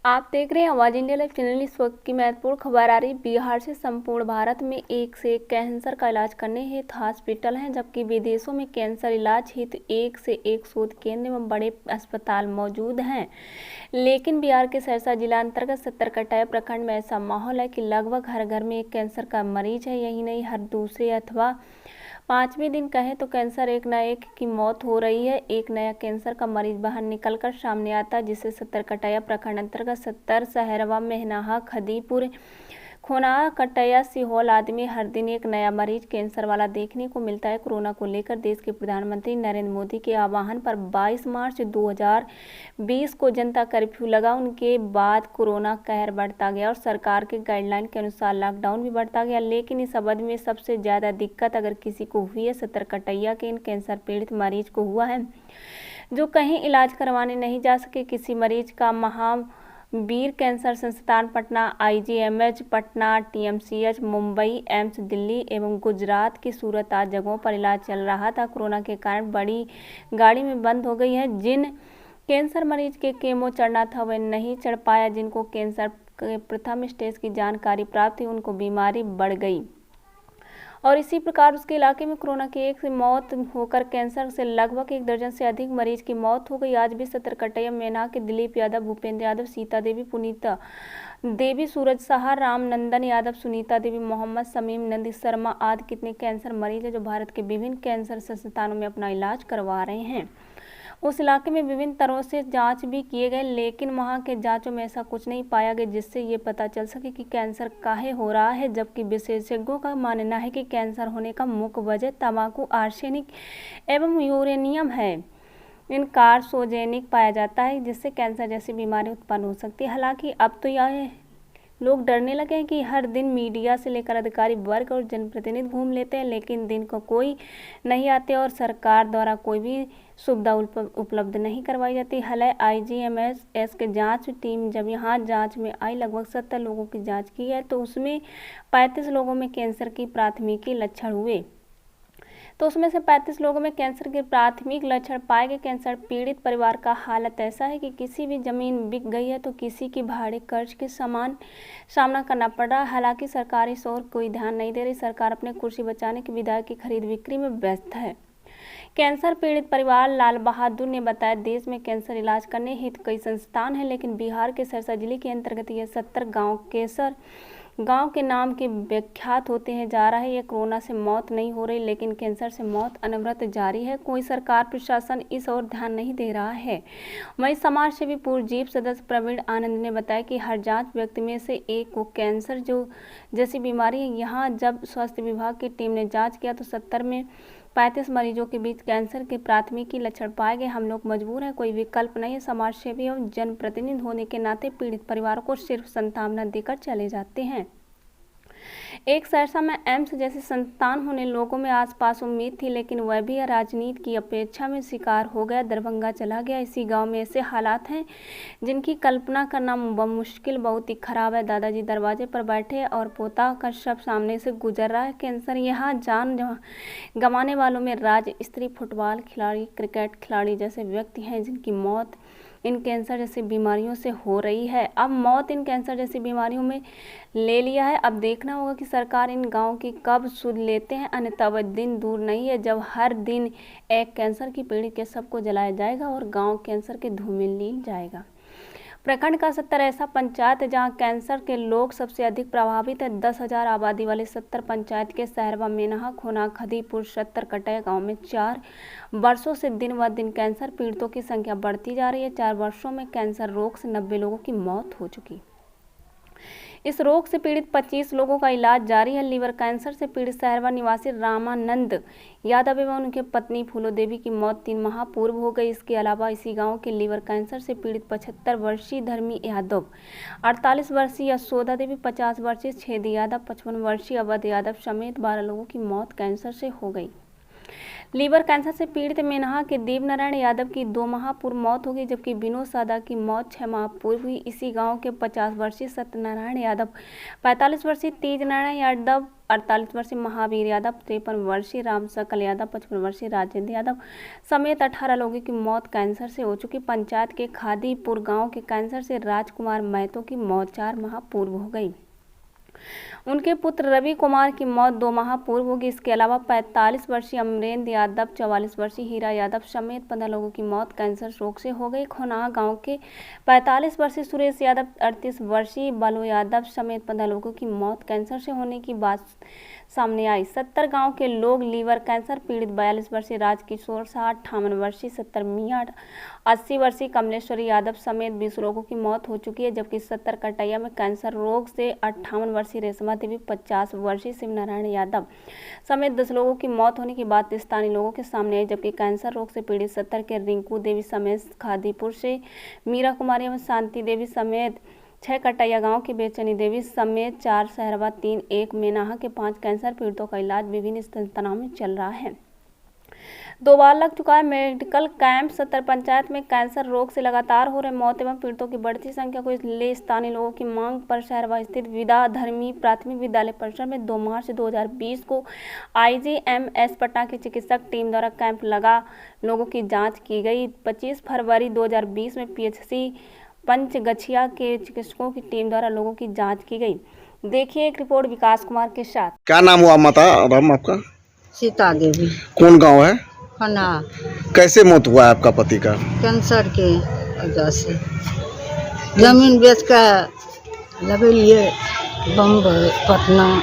आप देख रहे हैं आवाज इंडिया लाइव चैनल। इस वक्त की महत्वपूर्ण खबर आ रही बिहार से। संपूर्ण भारत में एक से एक कैंसर का इलाज करने हेतु हॉस्पिटल हैं, जबकि विदेशों में कैंसर इलाज हेतु एक से एक शोध केंद्र एवं बड़े अस्पताल मौजूद हैं। लेकिन बिहार के सहरसा जिला अंतर्गत सत्तरकटाया प्रखंड में ऐसा माहौल है कि लगभग हर घर में एक कैंसर का मरीज है। यही नहीं, हर दूसरे अथवा पांचवें दिन कहें तो कैंसर एक न एक की मौत हो रही है। एक नया कैंसर का मरीज बाहर निकलकर सामने आता है, जिससे सत्तरकटाया प्रखंड अंतर्गत सत्तर, सहरवा, मेहनाहा, खदीपुर, खोनाहा, कटैया, सीहोल आदि में हर दिन एक नया मरीज कैंसर वाला देखने को मिलता है। कोरोना को लेकर देश के प्रधानमंत्री नरेंद्र मोदी के आह्वान पर 22 मार्च 2020 को जनता कर्फ्यू लगा। उनके बाद कोरोना कहर बढ़ता गया और सरकार के गाइडलाइन के अनुसार लॉकडाउन भी बढ़ता गया। लेकिन इस अवधि में सबसे ज्यादा दिक्कत अगर किसी को हुई है, सत्तरकटाया के इन कैंसर पीड़ित मरीज को हुआ है, जो कहीं इलाज करवाने नहीं जा सके। किसी मरीज का महावीर कैंसर संस्थान Patna, IGMH Patna, TMCH Mumbai, AIIMS Delhi एवं गुजरात की सूरत आदि जगहों पर इलाज चल रहा था। कोरोना के कारण बड़ी गाड़ी में बंद हो गई है। जिन कैंसर मरीज के केमो चढ़ना था वह नहीं चढ़ पाया। जिनको कैंसर के प्रथम स्टेज की जानकारी प्राप्त हुई, उनको बीमारी बढ़ गई और इसी प्रकार उसके इलाके में कोरोना की एक से मौत होकर कैंसर से लगभग 1 दर्जन से अधिक मरीज की मौत हो गई। आज भी सत्तरकटाया, मेना के दिलीप यादव, भूपेंद्र यादव, सीता देवी, पुनीता देवी, सूरज शाह, रामनंदन यादव, सुनीता देवी, मोहम्मद शमीम, नंदी शर्मा आदि कितने कैंसर मरीज हैं जो भारत के विभिन्न कैंसर संस्थानों में अपना इलाज करवा रहे हैं। उस इलाके में विभिन्न तरह से जांच भी किए गए, लेकिन वहां के जांचों में ऐसा कुछ नहीं पाया गया जिससे ये पता चल सके कि कैंसर काहे हो रहा है। जबकि विशेषज्ञों का मानना है कि कैंसर होने का मुख्य वजह तंबाकू, आर्सेनिक एवं यूरेनियम है। इन कार्सोजेनिक पाया जाता है, जिससे कैंसर जैसी बीमारी उत्पन्न हो सकती है। हालांकि अब तो यह लोग डरने लगे हैं कि हर दिन मीडिया से लेकर अधिकारी वर्ग और जनप्रतिनिधि घूम लेते हैं, लेकिन दिन को कोई नहीं आते और सरकार द्वारा कोई भी सुविधा उपलब्ध नहीं करवाई जाती। हालांकि IGMS के जांच टीम जब यहाँ जांच में आई, लगभग 70 लोगों की जांच की है, तो उसमें 35 लोगों में कैंसर की प्राथमिकी लक्षण हुए। तो उसमें से 35 लोगों में कैंसर के प्राथमिक लक्षण पाए गए। कैंसर पीड़ित परिवार का हालत ऐसा है कि किसी भी जमीन बिक गई है तो किसी की भाड़े कर्ज के समान सामना करना पड़ रहा है। हालांकि सरकार इस ओर कोई ध्यान नहीं दे रही। सरकार अपने कुर्सी बचाने के विधायक की खरीद बिक्री में व्यस्त है। कैंसर पीड़ित परिवार लाल बहादुर ने बताया, देश में कैंसर इलाज करने हेतु कई संस्थान हैं, लेकिन बिहार के सहरसा जिले के अंतर्गत यह 70 गाँव कैंसर गांव के नाम के विख्यात होते हैं जा रहा है। यह कोरोना से मौत नहीं हो रही, लेकिन कैंसर से मौत अनवरत जारी है। कोई सरकार प्रशासन इस ओर ध्यान नहीं दे रहा है। वहीं समाज सेवी पूर्व जीप सदस्य प्रवीण आनंद ने बताया कि हर जांच व्यक्ति में से एक को कैंसर जो जैसी बीमारी है। यहाँ जब स्वास्थ्य विभाग की टीम ने जाँच किया तो 70 में 35 मरीजों के बीच कैंसर के प्राथमिकी लक्षण पाए गए। हम लोग मजबूर हैं, कोई विकल्प नहीं है। समाज सेवी एवं जनप्रतिनिधि होने के नाते पीड़ित परिवारों को सिर्फ सांत्वना देकर चले जाते हैं। एक सहरसा में एम्स जैसे संस्थान होने लोगों में आसपास उम्मीद थी, लेकिन वह भी राजनीति की अपेक्षा में शिकार हो गया, दरभंगा चला गया। इसी गांव में ऐसे हालात हैं जिनकी कल्पना करना मुश्किल, बहुत ही खराब है। दादाजी दरवाजे पर बैठे और पोता का शव सामने से गुजर रहा है। कैंसर यहाँ जान गंवाने वालों में राज स्त्री, फुटबॉल खिलाड़ी, क्रिकेट खिलाड़ी जैसे व्यक्ति हैं जिनकी मौत इन कैंसर जैसी बीमारियों से हो रही है। अब मौत इन कैंसर जैसी बीमारियों में ले लिया है। अब देखना होगा कि सरकार इन गांवों की कब सुध लेते हैं, अन्यथा वह दिन दूर नहीं है जब हर दिन एक कैंसर की पीड़ित के सबको जलाया जाएगा और गांव कैंसर के धुएं में लीन जाएगा। प्रखंड का 70 ऐसा पंचायत है जहां कैंसर के लोग सबसे अधिक प्रभावित है। 10,000 आबादी वाले 70 पंचायत के सहरवा, मेनाहा, खोना, खदीपुर, सत्तरकटाया गांव में 4 वर्षों से दिन व दिन कैंसर पीड़ितों की संख्या बढ़ती जा रही है। 4 वर्षों में कैंसर रोग से 90 लोगों की मौत हो चुकी। इस रोग से पीड़ित 25 लोगों का इलाज जारी है। लीवर कैंसर से पीड़ित सहरवा निवासी रामानंद यादव एवं उनकी पत्नी फूलो देवी की मौत 3 माह पूर्व हो गई। इसके अलावा इसी गांव के लीवर कैंसर से पीड़ित 75 वर्षीय धर्मी यादव, 48 वर्षीय यशोदा देवी, 50 वर्षीय छेदी यादव, 55 वर्षीय अवध यादव समेत 12 लोगों की मौत कैंसर से हो गई। लीवर कैंसर से पीड़ित मेनहा के देवनारायण यादव की 2 माह पूर्व मौत हो गई, जबकि विनोद सादा की मौत 6 माह पूर्व हुई। इसी गांव के 50 वर्षीय सत्यनारायण यादव, 45 वर्षीय तेज नारायण यादव, 48 वर्षीय महावीर यादव, 53 वर्षीय राम सकल यादव, 55 वर्षीय राजेंद्र यादव समेत 18 लोगों की मौत कैंसर से हो चुकी। पंचायत के खादीपुर गाँव के कैंसर से राजकुमार महतो की मौत 4 माह पूर्व हो गई। उनके पुत्र रवि कुमार की मौत 2 माह पूर्व होगी। इसके अलावा 45 वर्षीय अमरेंद्र यादव, 44 वर्षीय हीरा यादव समेत 15 लोगों की मौत कैंसर रोग से हो गई। खोनाहा गांव के 45 वर्षीय सुरेश यादव, 38 वर्षीय बालू यादव समेत 15 लोगों की मौत कैंसर से होने की बात सामने आई। 70 गांव के लोग लीवर कैंसर पीड़ित 42 वर्षीय राजकिशोर शाह, 58 वर्षीय 70 मियाँ, 80 वर्षीय कमलेश्वरी यादव समेत 20 लोगों की मौत हो चुकी है, जबकि 70 कटैया में कैंसर रोग से 58 वर्षीय रेशमा देवी, 50 वर्षीय शिवनारायण यादव समेत 10 लोगों की मौत होने की बात स्थानीय लोगों के सामने आई। जबकि कैंसर रोग से पीड़ित 70 के रिंकू देवी समेत खादीपुर से मीरा कुमारी एवं शांति देवी समेत 6 कटैया गांव की बेचनी देवी समेत 4 सहरवा 3 1 मेनाहा के 5 कैंसर पीड़ितों का इलाज विभिन्न संस्थानों में चल रहा है। 2 बार लग चुका है मेडिकल कैंप। 70 पंचायत में कैंसर रोग से लगातार हो रहे मौत एवं पीड़ितों की बढ़ती संख्या को ले स्थानीय लोगों की मांग पर सहरवा स्थित विद्याधर्मी प्राथमिक विद्यालय परिसर में 2 मार्च 2020 को IGMS पटना की चिकित्सक टीम द्वारा कैंप लगा लोगों की जाँच की गई। 25 फरवरी 2020 में PHC पंचगछिया के चिकित्सकों की टीम द्वारा लोगों की जांच की गई। देखिए एक रिपोर्ट विकास कुमार के साथ। क्या नाम हुआ माता राम आपका? सीता देवी। कौन गांव है? खना। कैसे मौत हुआ है आपका पति का? कैंसर के वजह से जमीन बेच कर लगेलिए बम्बई, पटना,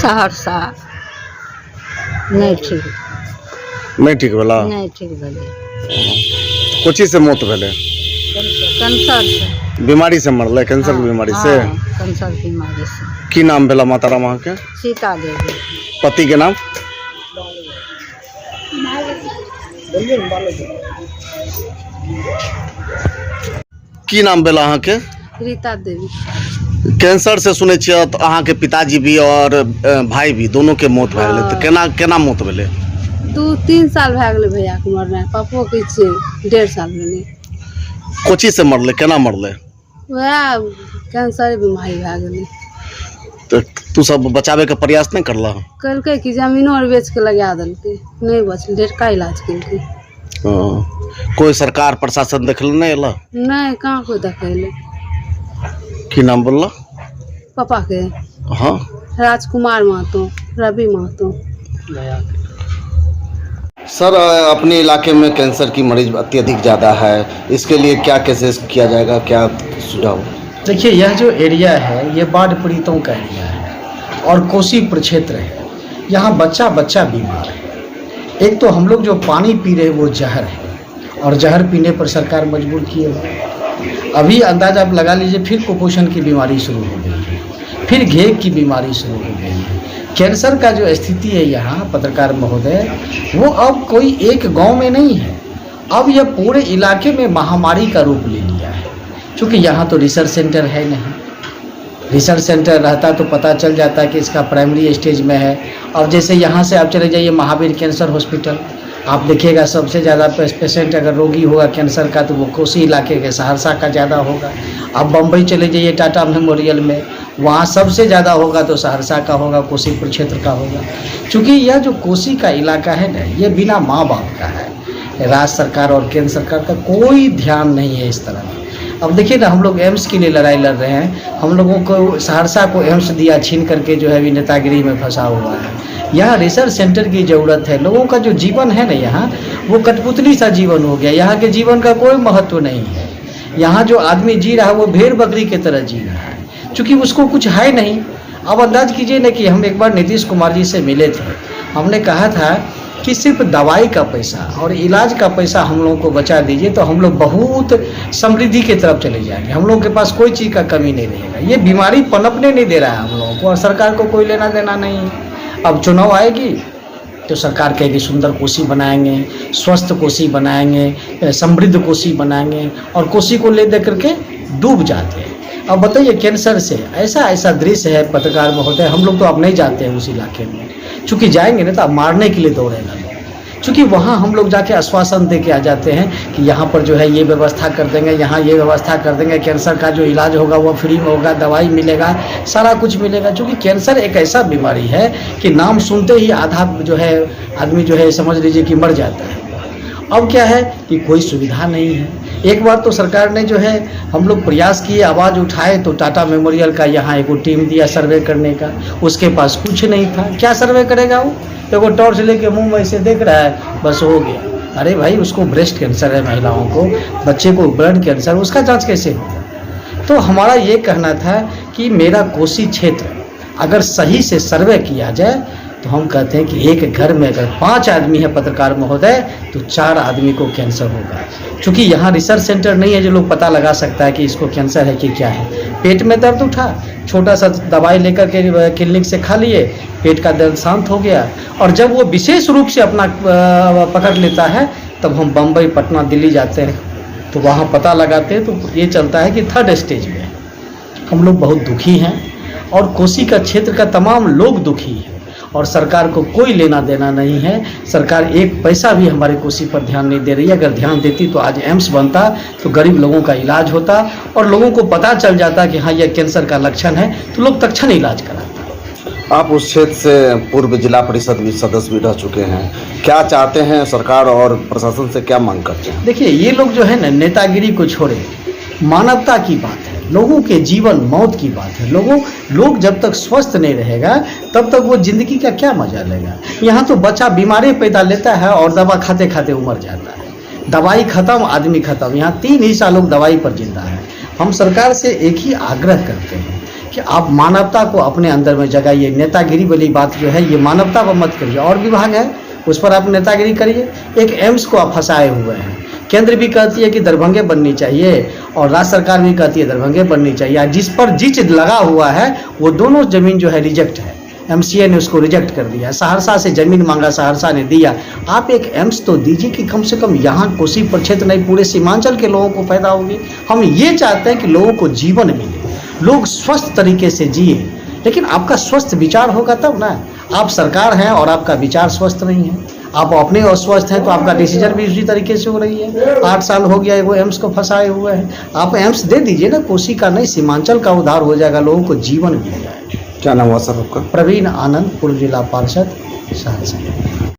सहरसा, नहीं ठीक बोला नहीं ठीक भले। कोची से मौत भेले? कैंसर से। बीमारी से मरले? कैंसर की बीमारी से? कैंसर बीमारी से। की नाम भेला माता राम के? सीता देवी। पति के नाम? की नाम भेला अहाँ के? रीता देवी। कैंसर से सुने छियै तो अहाँ के पिताजी भी और भाई भी दोनों के मौत भए गेलै, तो केना मौत भेलै? 2-3 साल भए गेलै भैया के मरना, पापो के 1.5 साल भेलै। कोची से मरले? केना मरले? वह कैंसर बीमारी भए गेलै। तो तू सब बचावे के प्रयास नहीं करला? कहलकै कि जमीनो और बेच के लगा देलकै, नहीं बचल, ढेरका इलाज केलकै। कोई सरकार प्रशासन देखल नहीं अला? नहीं, कहाँ कोई देखैले। की नाम बोलला पापा के? हाँ, राजकुमार महतो, रवि महतो। सर अपने इलाके में कैंसर की मरीज अत्यधिक ज़्यादा है, इसके लिए क्या केसेस किया जाएगा, क्या सुझाव? देखिए, यह जो एरिया है ये बाढ़ पीड़ितों का एरिया है और कोसी प्रक्षेत्र है। यहाँ बच्चा बच्चा बीमार है। एक तो हम लोग जो पानी पी रहे हैं वो जहर है और जहर पीने पर सरकार मजबूर किए हुए। अभी अंदाजा आप लगा लीजिए, फिर कुपोषण की बीमारी शुरू हो गई है, फिर घेग की बीमारी शुरू हो गई है। कैंसर का जो स्थिति है यहाँ पत्रकार महोदय, वो अब कोई एक गांव में नहीं है, अब यह पूरे इलाके में महामारी का रूप ले लिया है। क्योंकि यहाँ तो रिसर्च सेंटर है नहीं, रिसर्च सेंटर रहता तो पता चल जाता कि इसका प्राइमरी स्टेज में है। और जैसे यहाँ से आप चले जाइए महावीर कैंसर हॉस्पिटल, आप देखिएगा सबसे ज़्यादा पेशेंट अगर रोगी होगा कैंसर का तो वो कोसी इलाके के सहरसा का ज़्यादा होगा। आप बम्बई चले जाइए टाटा मेमोरियल में, वहाँ सबसे ज़्यादा होगा तो सहरसा का होगा, कोसी प्रक्षेत्र का होगा। क्योंकि यह जो कोसी का इलाका है ना, ये बिना माँ बाप का है। राज्य सरकार और केंद्र सरकार का कोई ध्यान नहीं है इस तरह। अब देखिए ना, हम लोग एम्स के लिए लड़ाई लड़ रहे हैं, हम लोगों को सहरसा को एम्स दिया छीन करके जो है अभी नेतागिरी में फंसा हुआ है। यहाँ रिसर्च सेंटर की ज़रूरत है। लोगों का जो जीवन है ना यहाँ, वो कठपुतली सा जीवन हो गया। यहाँ के जीवन का कोई महत्व नहीं है। यहाँ जो आदमी जी रहा है वो भेड़ बकरी की तरह जी रहा है, क्योंकि उसको कुछ है नहीं। अब अंदाज कीजिए ना कि हम एक बार नीतीश कुमार जी से मिले थे, हमने कहा था कि सिर्फ दवाई का पैसा और इलाज का पैसा हम लोगों को बचा दीजिए तो हम लोग बहुत समृद्धि की तरफ चले जाएंगे, हम लोगों के पास कोई चीज़ का कमी नहीं रहेगा। ये बीमारी पनपने नहीं दे रहा है हम लोगों को और सरकार को कोई लेना देना नहीं है। अब चुनाव आएगी तो सरकार कहेगी सुंदर कोसी बनाएंगे, स्वस्थ कोसी बनाएंगे, समृद्ध कोसी बनाएंगे, और कोसी को ले दे करके डूब जाते हैं। अब बताइए, कैंसर से ऐसा दृश्य है पत्रकार महोदय, हम लोग तो अब नहीं जाते हैं उस इलाके में, चूँकि जाएंगे ना तो अब मारने के लिए दौड़ेगा लोग। चूँकि वहाँ हम लोग जाके आश्वासन दे के आ जाते हैं कि यहाँ पर जो है ये व्यवस्था कर देंगे, यहाँ ये व्यवस्था कर देंगे, कैंसर का जो इलाज होगा वो फ्री में होगा, दवाई मिलेगा, सारा कुछ मिलेगा। चूँकि कैंसर एक ऐसा बीमारी है कि नाम सुनते ही आधा जो है आदमी जो है समझ लीजिए कि मर जाता है। अब क्या है कि कोई सुविधा नहीं है। एक बार तो सरकार ने जो है हम लोग प्रयास किए, आवाज़ उठाए, तो टाटा मेमोरियल का यहाँ एक टीम दिया सर्वे करने का, उसके पास कुछ नहीं था। क्या सर्वे करेगा वो? एगो टॉर्च लेके मुंह में ऐसे देख रहा है, बस हो गया। अरे भाई, उसको ब्रेस्ट कैंसर है महिलाओं को, बच्चे को ब्लड कैंसर, उसका जांच कैसे होगा? तो हमारा ये कहना था कि मेरा कोसी क्षेत्र अगर सही से सर्वे किया जाए तो हम कहते हैं कि एक घर में अगर 5 आदमी है पत्रकार महोदय तो 4 आदमी को कैंसर होगा। क्योंकि यहाँ रिसर्च सेंटर नहीं है जो लोग पता लगा सकता है कि इसको कैंसर है कि क्या है। पेट में दर्द उठा, छोटा सा दवाई लेकर के क्लिनिक से खा लिए, पेट का दर्द शांत हो गया। और जब वो विशेष रूप से अपना पकड़ लेता है तब हम बम्बई, पटना, दिल्ली जाते हैं तो वहाँ पता लगाते हैं तो ये चलता है कि 3rd स्टेज में। हम लोग बहुत दुखी हैं और कोसी का क्षेत्र का तमाम लोग दुखी हैं और सरकार को कोई लेना देना नहीं है। सरकार एक पैसा भी हमारे कोसी पर ध्यान नहीं दे रही है। अगर ध्यान देती तो आज एम्स बनता, तो गरीब लोगों का इलाज होता और लोगों को पता चल जाता कि हाँ, यह कैंसर का लक्षण है, तो लोग तत्क्षण इलाज कराता। आप उस क्षेत्र से पूर्व जिला परिषद भी सदस्य भी रह चुके हैं, क्या चाहते हैं सरकार और प्रशासन से, क्या मांग करते हैं? देखिए, ये लोग जो है ना, नेतागिरी को छोड़े, मानवता की बात है, लोगों के जीवन मौत की बात है। लोग जब तक स्वस्थ नहीं रहेगा तब तक वो ज़िंदगी का क्या मजा लेगा। यहाँ तो बच्चा बीमारी पैदा लेता है और दवा खाते खाते उमर जाता है। दवाई खत्म, आदमी खत्म। यहाँ 3 हिस्सा लोग दवाई पर जिंदा है। हम सरकार से एक ही आग्रह करते हैं कि आप मानवता को अपने अंदर में जगाइए। नेतागिरी वाली बात जो है ये मानवता पर मत करिए। और विभाग है उस पर आप नेतागिरी करिए। एक एम्स को आप फंसाए हुए हैं। केंद्र भी कहती है कि दरभंगे बननी चाहिए और राज्य सरकार भी कहती है दरभंगे बननी चाहिए। जिस पर जिच लगा हुआ है वो दोनों ज़मीन जो है रिजेक्ट है। एमसीए ने उसको रिजेक्ट कर दिया। सहरसा से ज़मीन मांगा, सहरसा ने दिया। आप एक एम्स तो दीजिए कि कम से कम यहाँ कोसी प्रक्षेत्र नहीं पूरे सीमांचल के लोगों को फायदा होगी। हम ये चाहते हैं कि लोगों को जीवन मिले, लोग स्वस्थ तरीके से जिए। लेकिन आपका स्वस्थ विचार होगा तब ना। आप सरकार हैं और आपका विचार स्वस्थ नहीं है, आप अपने अस्वस्थ हैं तो आपका डिसीजन भी उसी तरीके से हो रही है। 8 साल हो गया है वो एम्स को फंसाए हुए हैं। आप एम्स दे दीजिए ना, कोसी का नहीं सीमांचल का उद्धार हो जाएगा, लोगों को जीवन मिल जाएगा। क्या नाम हुआ सर आपका? प्रवीण आनंद, पूर्व जिला पार्षद, सहरसा।